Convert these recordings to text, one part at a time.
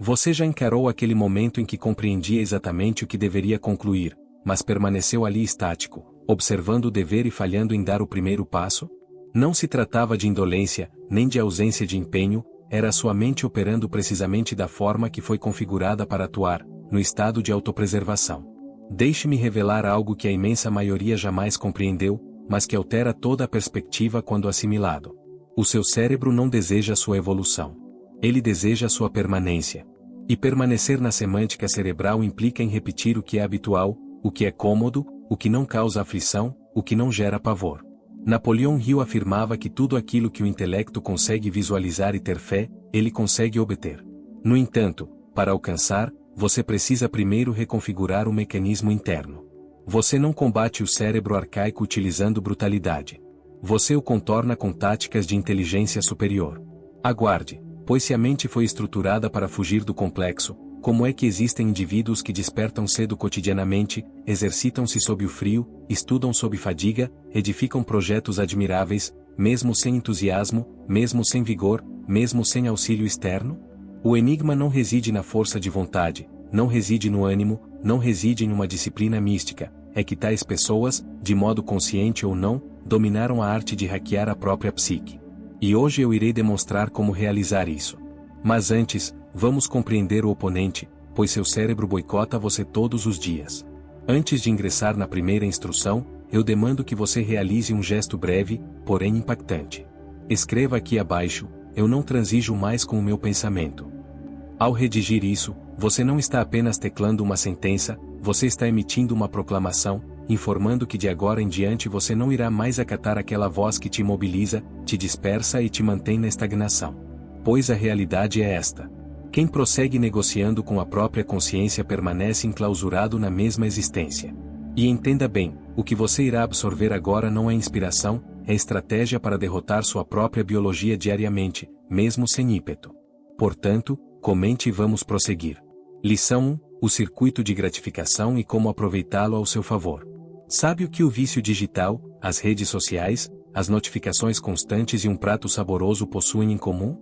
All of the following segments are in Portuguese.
Você já encarou aquele momento em que compreendia exatamente o que deveria concluir, mas permaneceu ali estático, observando o dever e falhando em dar o primeiro passo? Não se tratava de indolência, nem de ausência de empenho, era a sua mente operando precisamente da forma que foi configurada para atuar, no estado de autopreservação. Deixe-me revelar algo que a imensa maioria jamais compreendeu, mas que altera toda a perspectiva quando assimilado. O seu cérebro não deseja sua evolução. Ele deseja sua permanência. E permanecer na semântica cerebral implica em repetir o que é habitual, o que é cômodo, o que não causa aflição, o que não gera pavor. Napoleão Hill afirmava que tudo aquilo que o intelecto consegue visualizar e ter fé, ele consegue obter. No entanto, para alcançar, você precisa primeiro reconfigurar o mecanismo interno. Você não combate o cérebro arcaico utilizando brutalidade. Você o contorna com táticas de inteligência superior. Aguarde, pois se a mente foi estruturada para fugir do complexo, como é que existem indivíduos que despertam cedo cotidianamente, exercitam-se sob o frio, estudam sob fadiga, edificam projetos admiráveis, mesmo sem entusiasmo, mesmo sem vigor, mesmo sem auxílio externo? O enigma não reside na força de vontade, não reside no ânimo, não reside em uma disciplina mística, é que tais pessoas, de modo consciente ou não, dominaram a arte de hackear a própria psique. E hoje eu irei demonstrar como realizar isso. Mas antes, vamos compreender o oponente, pois seu cérebro boicota você todos os dias. Antes de ingressar na primeira instrução, eu demando que você realize um gesto breve, porém impactante. Escreva aqui abaixo: eu não transijo mais com o meu pensamento. Ao redigir isso, você não está apenas teclando uma sentença, você está emitindo uma proclamação, informando que de agora em diante você não irá mais acatar aquela voz que te imobiliza, te dispersa e te mantém na estagnação. Pois a realidade é esta. Quem prossegue negociando com a própria consciência permanece enclausurado na mesma existência. E entenda bem, o que você irá absorver agora não é inspiração, é estratégia para derrotar sua própria biologia diariamente, mesmo sem ímpeto. Portanto, comente e vamos prosseguir. Lição 1: o circuito de gratificação e como aproveitá-lo ao seu favor. Sabe o que o vício digital, as redes sociais, as notificações constantes e um prato saboroso possuem em comum?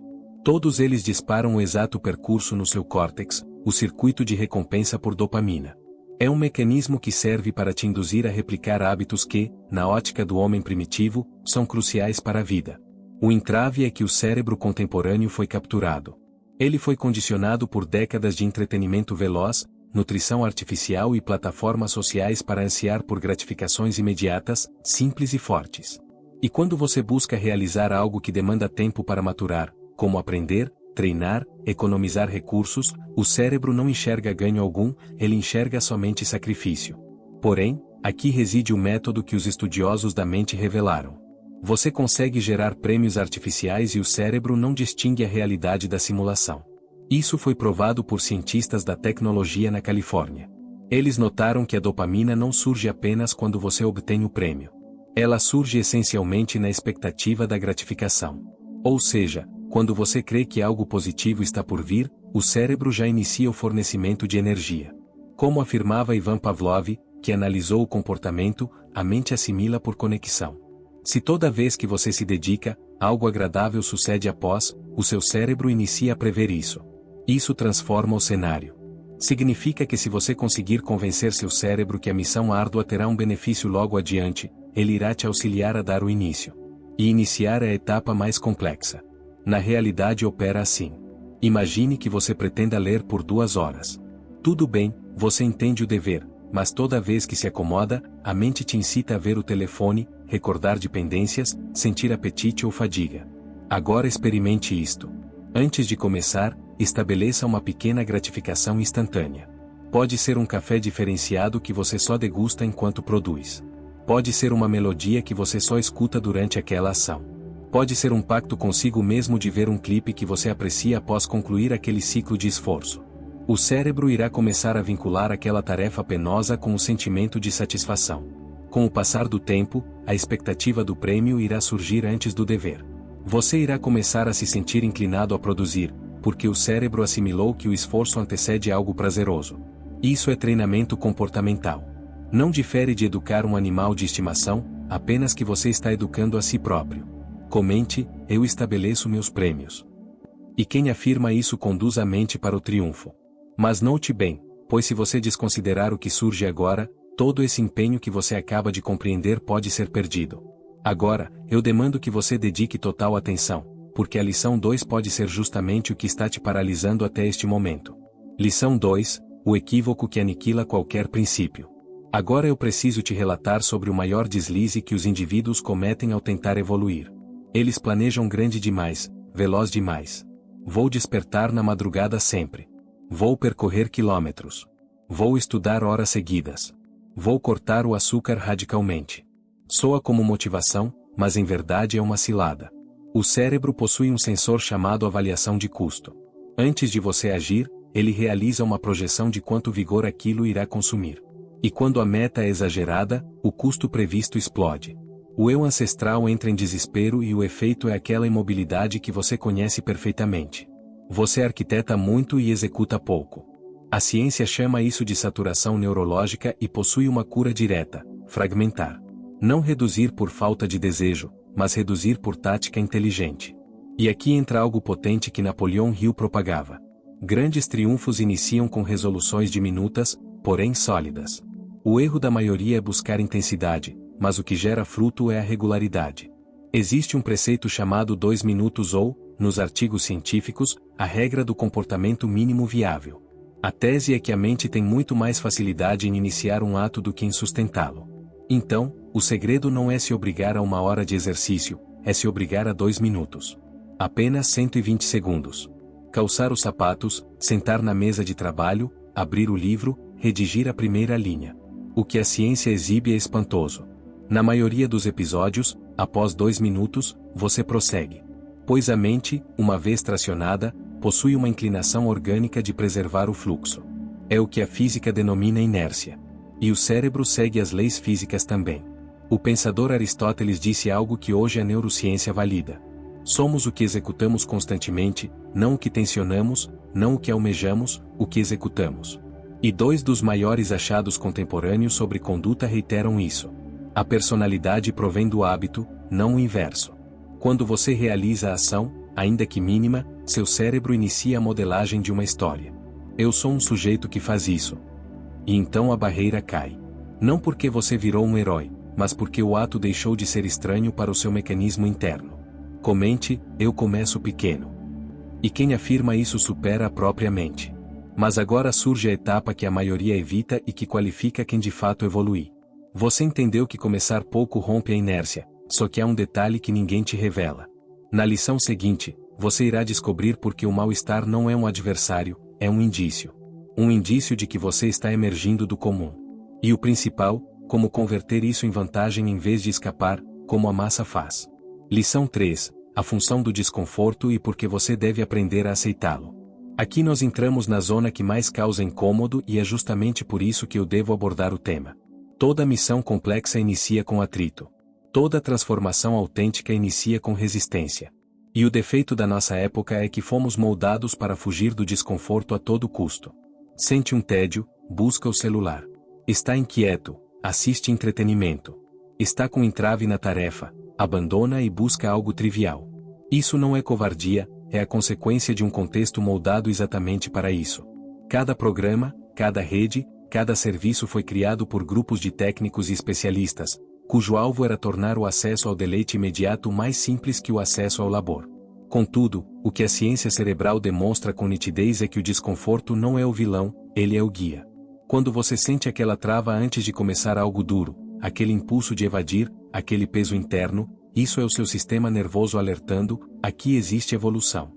Todos eles disparam o exato percurso no seu córtex, o circuito de recompensa por dopamina. É um mecanismo que serve para te induzir a replicar hábitos que, na ótica do homem primitivo, são cruciais para a vida. O entrave é que o cérebro contemporâneo foi capturado. Ele foi condicionado por décadas de entretenimento veloz, nutrição artificial e plataformas sociais para ansiar por gratificações imediatas, simples e fortes. E quando você busca realizar algo que demanda tempo para maturar, como aprender, treinar, economizar recursos, o cérebro não enxerga ganho algum, ele enxerga somente sacrifício. Porém, aqui reside o método que os estudiosos da mente revelaram. Você consegue gerar prêmios artificiais e o cérebro não distingue a realidade da simulação. Isso foi provado por cientistas da tecnologia na Califórnia. Eles notaram que a dopamina não surge apenas quando você obtém o prêmio. Ela surge essencialmente na expectativa da gratificação. Ou seja, quando você crê que algo positivo está por vir, o cérebro já inicia o fornecimento de energia. Como afirmava Ivan Pavlov, que analisou o comportamento, a mente assimila por conexão. Se toda vez que você se dedica, algo agradável sucede após, o seu cérebro inicia a prever isso. Isso transforma o cenário. Significa que se você conseguir convencer seu cérebro que a missão árdua terá um benefício logo adiante, ele irá te auxiliar a dar o início. E iniciar é a etapa mais complexa. Na realidade opera assim. Imagine que você pretenda ler por 2 horas. Tudo bem, você entende o dever, mas toda vez que se acomoda, a mente te incita a ver o telefone, recordar dependências, sentir apetite ou fadiga. Agora experimente isto. Antes de começar, estabeleça uma pequena gratificação instantânea. Pode ser um café diferenciado que você só degusta enquanto produz. Pode ser uma melodia que você só escuta durante aquela ação. Pode ser um pacto consigo mesmo de ver um clipe que você aprecia após concluir aquele ciclo de esforço. O cérebro irá começar a vincular aquela tarefa penosa com o sentimento de satisfação. Com o passar do tempo, a expectativa do prêmio irá surgir antes do dever. Você irá começar a se sentir inclinado a produzir, porque o cérebro assimilou que o esforço antecede algo prazeroso. Isso é treinamento comportamental. Não difere de educar um animal de estimação, apenas que você está educando a si próprio. Comente: eu estabeleço meus prêmios. E quem afirma isso conduz a mente para o triunfo. Mas note bem, pois se você desconsiderar o que surge agora, todo esse empenho que você acaba de compreender pode ser perdido. Agora, eu demando que você dedique total atenção, porque a lição 2 pode ser justamente o que está te paralisando até este momento. Lição 2, o equívoco que aniquila qualquer princípio. Agora eu preciso te relatar sobre o maior deslize que os indivíduos cometem ao tentar evoluir. Eles planejam grande demais, veloz demais. Vou despertar na madrugada sempre. Vou percorrer quilômetros. Vou estudar horas seguidas. Vou cortar o açúcar radicalmente. Soa como motivação, mas em verdade é uma cilada. O cérebro possui um sensor chamado avaliação de custo. Antes de você agir, ele realiza uma projeção de quanto vigor aquilo irá consumir. E quando a meta é exagerada, o custo previsto explode. O eu ancestral entra em desespero e o efeito é aquela imobilidade que você conhece perfeitamente. Você arquiteta muito e executa pouco. A ciência chama isso de saturação neurológica e possui uma cura direta: fragmentar. Não reduzir por falta de desejo, mas reduzir por tática inteligente. E aqui entra algo potente que Napoleão Hill propagava. Grandes triunfos iniciam com resoluções diminutas, porém sólidas. O erro da maioria é buscar intensidade, mas o que gera fruto é a regularidade. Existe um preceito chamado 2 minutos ou, nos artigos científicos, a regra do comportamento mínimo viável. A tese é que a mente tem muito mais facilidade em iniciar um ato do que em sustentá-lo. Então, o segredo não é se obrigar a 1 hora de exercício, é se obrigar a 2 minutos. Apenas 120 segundos. Calçar os sapatos, sentar na mesa de trabalho, abrir o livro, redigir a primeira linha. O que a ciência exibe é espantoso. Na maioria dos episódios, após 2 minutos, você prossegue. Pois a mente, uma vez tracionada, possui uma inclinação orgânica de preservar o fluxo. É o que a física denomina inércia. E o cérebro segue as leis físicas também. O pensador Aristóteles disse algo que hoje a neurociência valida. Somos o que executamos constantemente, não o que tensionamos, não o que almejamos, o que executamos. E 2 dos maiores achados contemporâneos sobre conduta reiteram isso. A personalidade provém do hábito, não o inverso. Quando você realiza a ação, ainda que mínima, seu cérebro inicia a modelagem de uma história. Eu sou um sujeito que faz isso. E então a barreira cai. Não porque você virou um herói, mas porque o ato deixou de ser estranho para o seu mecanismo interno. Comente, eu começo pequeno. E quem afirma isso supera a própria mente. Mas agora surge a etapa que a maioria evita e que qualifica quem de fato evolui. Você entendeu que começar pouco rompe a inércia, só que há um detalhe que ninguém te revela. Na lição seguinte, você irá descobrir porque o mal-estar não é um adversário, é um indício. Um indício de que você está emergindo do comum. E o principal, como converter isso em vantagem em vez de escapar, como a massa faz. Lição 3, a função do desconforto e por que você deve aprender a aceitá-lo. Aqui nós entramos na zona que mais causa incômodo e é justamente por isso que eu devo abordar o tema. Toda missão complexa inicia com atrito. Toda transformação autêntica inicia com resistência. E o defeito da nossa época é que fomos moldados para fugir do desconforto a todo custo. Sente um tédio, busca o celular. Está inquieto, assiste entretenimento. Está com entrave na tarefa, abandona e busca algo trivial. Isso não é covardia, é a consequência de um contexto moldado exatamente para isso. Cada programa, cada rede, cada serviço foi criado por grupos de técnicos e especialistas, cujo alvo era tornar o acesso ao deleite imediato mais simples que o acesso ao labor. Contudo, o que a ciência cerebral demonstra com nitidez é que o desconforto não é o vilão, ele é o guia. Quando você sente aquela trava antes de começar algo duro, aquele impulso de evadir, aquele peso interno, isso é o seu sistema nervoso alertando, aqui existe evolução.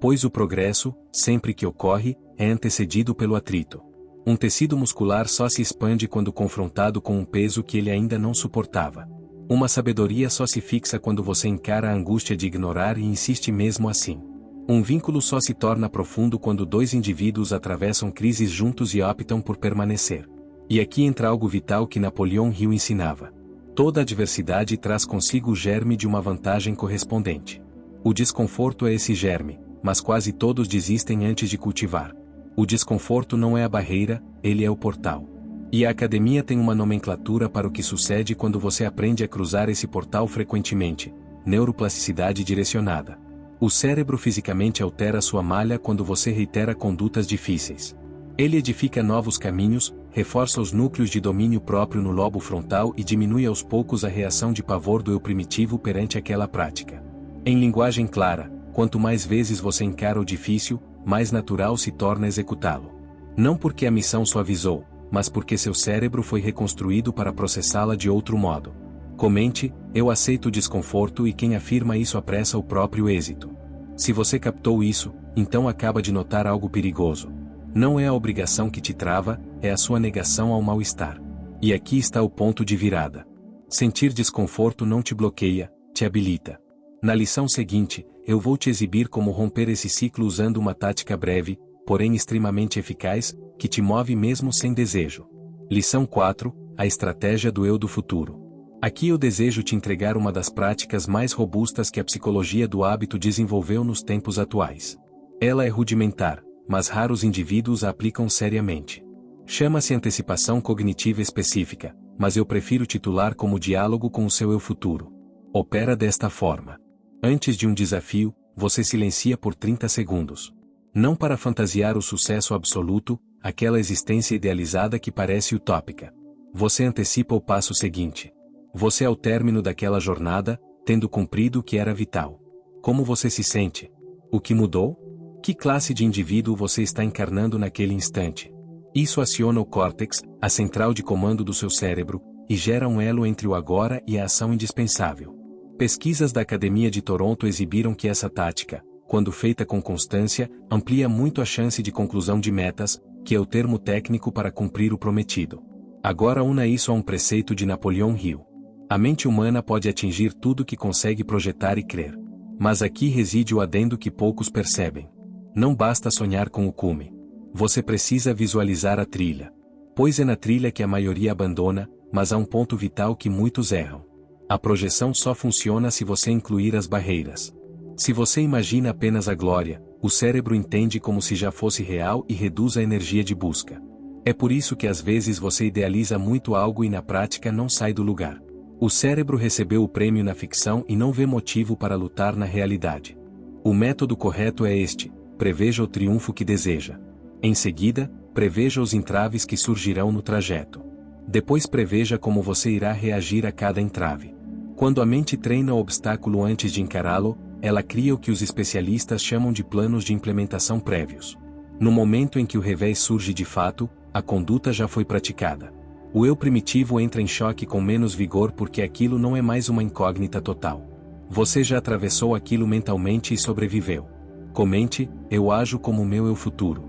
Pois o progresso, sempre que ocorre, é antecedido pelo atrito. Um tecido muscular só se expande quando confrontado com um peso que ele ainda não suportava. Uma sabedoria só se fixa quando você encara a angústia de ignorar e insiste mesmo assim. Um vínculo só se torna profundo quando 2 indivíduos atravessam crises juntos e optam por permanecer. E aqui entra algo vital que Napoleão Hill ensinava. Toda adversidade traz consigo o germe de uma vantagem correspondente. O desconforto é esse germe, mas quase todos desistem antes de cultivar. O desconforto não é a barreira, ele é o portal. E a academia tem uma nomenclatura para o que sucede quando você aprende a cruzar esse portal frequentemente: neuroplasticidade direcionada. O cérebro fisicamente altera sua malha quando você reitera condutas difíceis. Ele edifica novos caminhos, reforça os núcleos de domínio próprio no lobo frontal e diminui aos poucos a reação de pavor do eu primitivo perante aquela prática. Em linguagem clara, quanto mais vezes você encara o difícil, mais natural se torna executá-lo. Não porque a missão suavizou, mas porque seu cérebro foi reconstruído para processá-la de outro modo. Comente: eu aceito o desconforto, e quem afirma isso apressa o próprio êxito. Se você captou isso, então acaba de notar algo perigoso. Não é a obrigação que te trava, é a sua negação ao mal-estar. E aqui está o ponto de virada. Sentir desconforto não te bloqueia, te habilita. Na lição seguinte, eu vou te exibir como romper esse ciclo usando uma tática breve, porém extremamente eficaz, que te move mesmo sem desejo. Lição 4: a estratégia do eu do futuro. Aqui eu desejo te entregar uma das práticas mais robustas que a psicologia do hábito desenvolveu nos tempos atuais. Ela é rudimentar, mas raros indivíduos a aplicam seriamente. Chama-se antecipação cognitiva específica, mas eu prefiro titular como diálogo com o seu eu futuro. Opera desta forma. Antes de um desafio, você silencia por 30 segundos. Não para fantasiar o sucesso absoluto, aquela existência idealizada que parece utópica. Você antecipa o passo seguinte. Você ao término daquela jornada, tendo cumprido o que era vital. Como você se sente? O que mudou? Que classe de indivíduo você está encarnando naquele instante? Isso aciona o córtex, a central de comando do seu cérebro, e gera um elo entre o agora e a ação indispensável. Pesquisas da Academia de Toronto exibiram que essa tática, quando feita com constância, amplia muito a chance de conclusão de metas, que é o termo técnico para cumprir o prometido. Agora una isso a um preceito de Napoleão Hill. A mente humana pode atingir tudo que consegue projetar e crer. Mas aqui reside o adendo que poucos percebem. Não basta sonhar com o cume. Você precisa visualizar a trilha. Pois é na trilha que a maioria abandona, mas há um ponto vital que muitos erram. A projeção só funciona se você incluir as barreiras. Se você imagina apenas a glória, o cérebro entende como se já fosse real e reduz a energia de busca. É por isso que às vezes você idealiza muito algo e na prática não sai do lugar. O cérebro recebeu o prêmio na ficção e não vê motivo para lutar na realidade. O método correto é este: preveja o triunfo que deseja. Em seguida, preveja os entraves que surgirão no trajeto. Depois preveja como você irá reagir a cada entrave. Quando a mente treina o obstáculo antes de encará-lo, ela cria o que os especialistas chamam de planos de implementação prévios. No momento em que o revés surge de fato, a conduta já foi praticada. O eu primitivo entra em choque com menos vigor porque aquilo não é mais uma incógnita total. Você já atravessou aquilo mentalmente e sobreviveu. Comente: eu ajo como o meu eu futuro.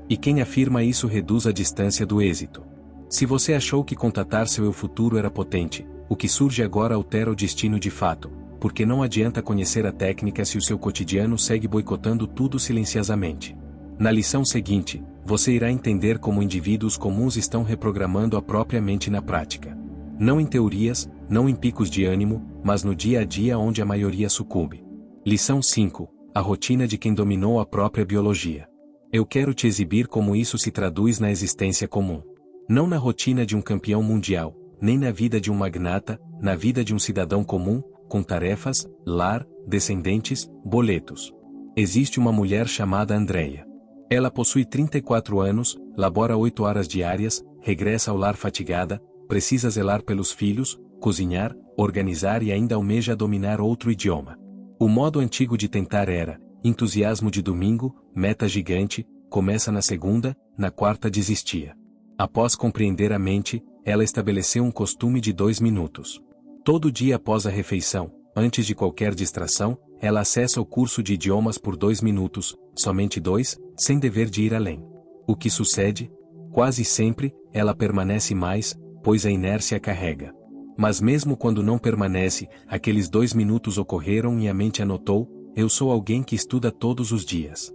E quem afirma isso reduz a distância do êxito. Se você achou que contatar seu eu futuro era potente, o que surge agora altera o destino de fato, porque não adianta conhecer a técnica se o seu cotidiano segue boicotando tudo silenciosamente. Na lição seguinte, você irá entender como indivíduos comuns estão reprogramando a própria mente na prática. Não em teorias, não em picos de ânimo, mas no dia a dia onde a maioria sucumbe. Lição 5: a rotina de quem dominou a própria biologia. Eu quero te exibir como isso se traduz na existência comum. Não na rotina de um campeão mundial, nem na vida de um magnata, na vida de um cidadão comum, com tarefas, lar, descendentes, boletos. Existe uma mulher chamada Andrea. Ela possui 34 anos, labora 8 horas diárias, regressa ao lar fatigada, precisa zelar pelos filhos, cozinhar, organizar e ainda almeja dominar outro idioma. O modo antigo de tentar era: entusiasmo de domingo, meta gigante, começa na segunda, na quarta desistia. Após compreender a mente, ela estabeleceu um costume de 2 minutos. Todo dia após a refeição, antes de qualquer distração, ela acessa o curso de idiomas por 2 minutos, somente 2, sem dever de ir além. O que sucede? Quase sempre, ela permanece mais, pois a inércia carrega. Mas mesmo quando não permanece, aqueles 2 minutos ocorreram e a mente anotou: eu sou alguém que estuda todos os dias.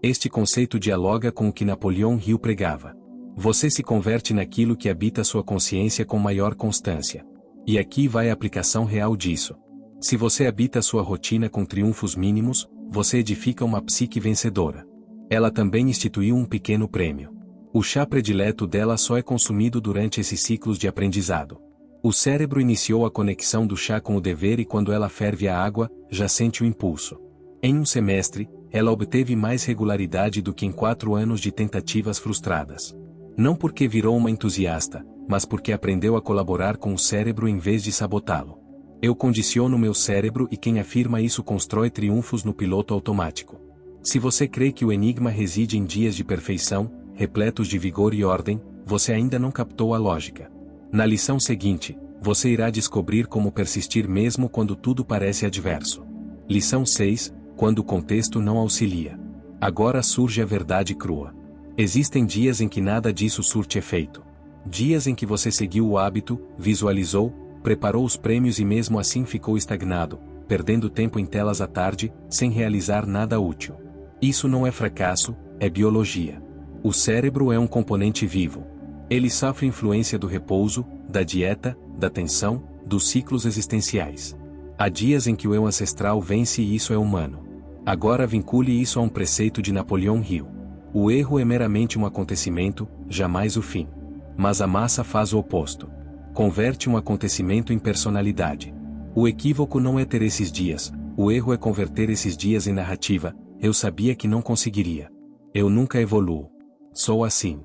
Este conceito dialoga com o que Napoleão Hill pregava. Você se converte naquilo que habita sua consciência com maior constância. E aqui vai a aplicação real disso. Se você habita sua rotina com triunfos mínimos, você edifica uma psique vencedora. Ela também instituiu um pequeno prêmio. O chá predileto dela só é consumido durante esses ciclos de aprendizado. O cérebro iniciou a conexão do chá com o dever e quando ela ferve a água, já sente o impulso. Em um semestre, ela obteve mais regularidade do que em 4 anos de tentativas frustradas. Não porque virou uma entusiasta, mas porque aprendeu a colaborar com o cérebro em vez de sabotá-lo. Eu condiciono meu cérebro e quem afirma isso constrói triunfos no piloto automático. Se você crê que o enigma reside em dias de perfeição, repletos de vigor e ordem, você ainda não captou a lógica. Na lição seguinte, você irá descobrir como persistir mesmo quando tudo parece adverso. Lição 6, quando o contexto não auxilia. Agora surge a verdade crua. Existem dias em que nada disso surte efeito. Dias em que você seguiu o hábito, visualizou, preparou os prêmios e mesmo assim ficou estagnado, perdendo tempo em telas à tarde, sem realizar nada útil. Isso não é fracasso, é biologia. O cérebro é um componente vivo. Ele sofre influência do repouso, da dieta, da tensão, dos ciclos existenciais. Há dias em que o eu ancestral vence e isso é humano. Agora vincule isso a um preceito de Napoleão Hill. O erro é meramente um acontecimento, jamais o fim. Mas a massa faz o oposto. Converte um acontecimento em personalidade. O equívoco não é ter esses dias, o erro é converter esses dias em narrativa. Eu sabia que não conseguiria. Eu nunca evoluo. Sou assim.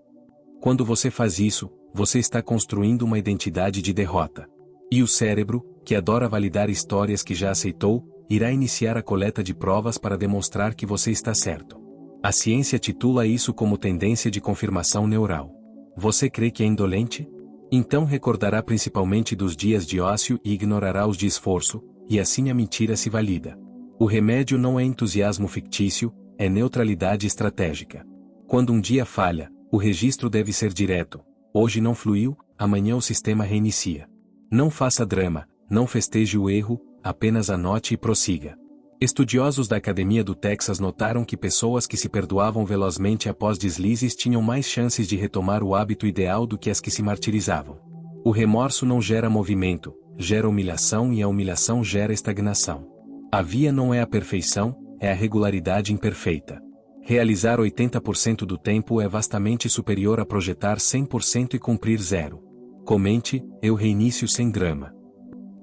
Quando você faz isso, você está construindo uma identidade de derrota. E o cérebro, que adora validar histórias que já aceitou, irá iniciar a coleta de provas para demonstrar que você está certo. A ciência titula isso como tendência de confirmação neural. Você crê que é indolente? Então recordará principalmente dos dias de ócio e ignorará os de esforço, e assim a mentira se valida. O remédio não é entusiasmo fictício, é neutralidade estratégica. Quando um dia falha, o registro deve ser direto. Hoje não fluiu, amanhã o sistema reinicia. Não faça drama, não festeje o erro, apenas anote e prossiga. Estudiosos da Academia do Texas notaram que pessoas que se perdoavam velozmente após deslizes tinham mais chances de retomar o hábito ideal do que as que se martirizavam. O remorso não gera movimento, gera humilhação e a humilhação gera estagnação. A via não é a perfeição, é a regularidade imperfeita. Realizar 80% do tempo é vastamente superior a projetar 100% e cumprir 0. Comente, eu reinicio sem drama.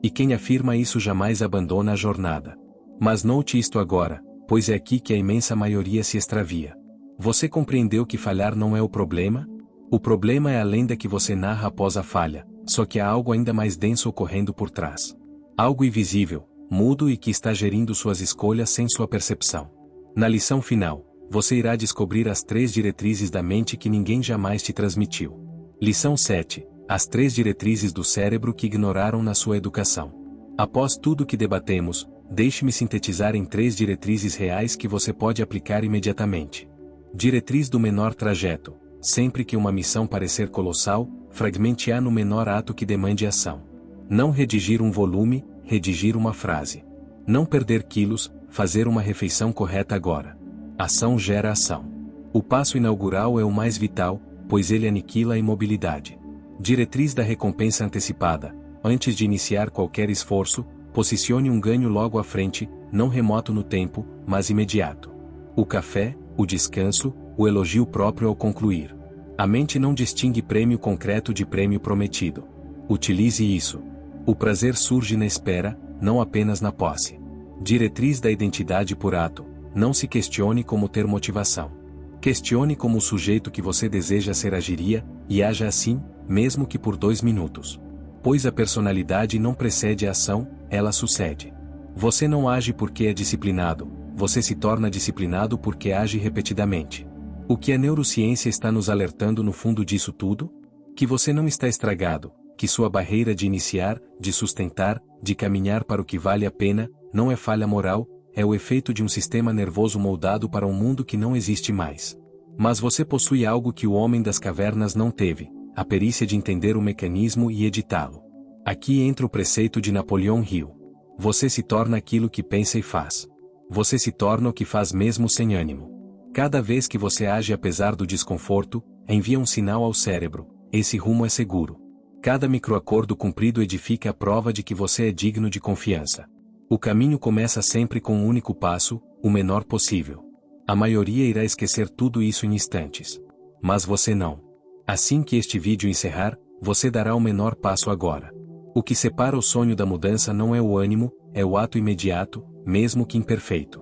E quem afirma isso jamais abandona a jornada. Mas note isto agora, pois é aqui que a imensa maioria se extravia. Você compreendeu que falhar não é o problema? O problema é a lenda que você narra após a falha, só que há algo ainda mais denso ocorrendo por trás. Algo invisível, mudo e que está gerindo suas escolhas sem sua percepção. Na lição final, você irá descobrir as 3 diretrizes da mente que ninguém jamais te transmitiu. Lição 7. As 3 diretrizes do cérebro que ignoraram na sua educação. Após tudo que debatemos, deixe-me sintetizar em 3 diretrizes reais que você pode aplicar imediatamente. Diretriz do menor trajeto. Sempre que uma missão parecer colossal, fragmente-a no menor ato que demande ação. Não redigir um volume, redigir uma frase. Não perder quilos, fazer uma refeição correta agora. Ação gera ação. O passo inaugural é o mais vital, pois ele aniquila a imobilidade. Diretriz da recompensa antecipada. Antes de iniciar qualquer esforço, posicione um ganho logo à frente, não remoto no tempo, mas imediato. O café, o descanso, o elogio próprio ao concluir. A mente não distingue prêmio concreto de prêmio prometido. Utilize isso. O prazer surge na espera, não apenas na posse. Diretriz da identidade por ato. Não se questione como ter motivação. Questione como o sujeito que você deseja ser agiria, e haja assim, mesmo que por 2 minutos. Pois a personalidade não precede a ação, ela sucede. Você não age porque é disciplinado, você se torna disciplinado porque age repetidamente. O que a neurociência está nos alertando no fundo disso tudo? Que você não está estragado, que sua barreira de iniciar, de sustentar, de caminhar para o que vale a pena, não é falha moral, é o efeito de um sistema nervoso moldado para um mundo que não existe mais. Mas você possui algo que o homem das cavernas não teve, a perícia de entender o mecanismo e editá-lo. Aqui entra o preceito de Napoleão Hill. Você se torna aquilo que pensa e faz. Você se torna o que faz mesmo sem ânimo. Cada vez que você age apesar do desconforto, envia um sinal ao cérebro, esse rumo é seguro. Cada microacordo cumprido edifica a prova de que você é digno de confiança. O caminho começa sempre com um único passo, o menor possível. A maioria irá esquecer tudo isso em instantes. Mas você não. Assim que este vídeo encerrar, você dará o menor passo agora. O que separa o sonho da mudança não é o ânimo, é o ato imediato, mesmo que imperfeito.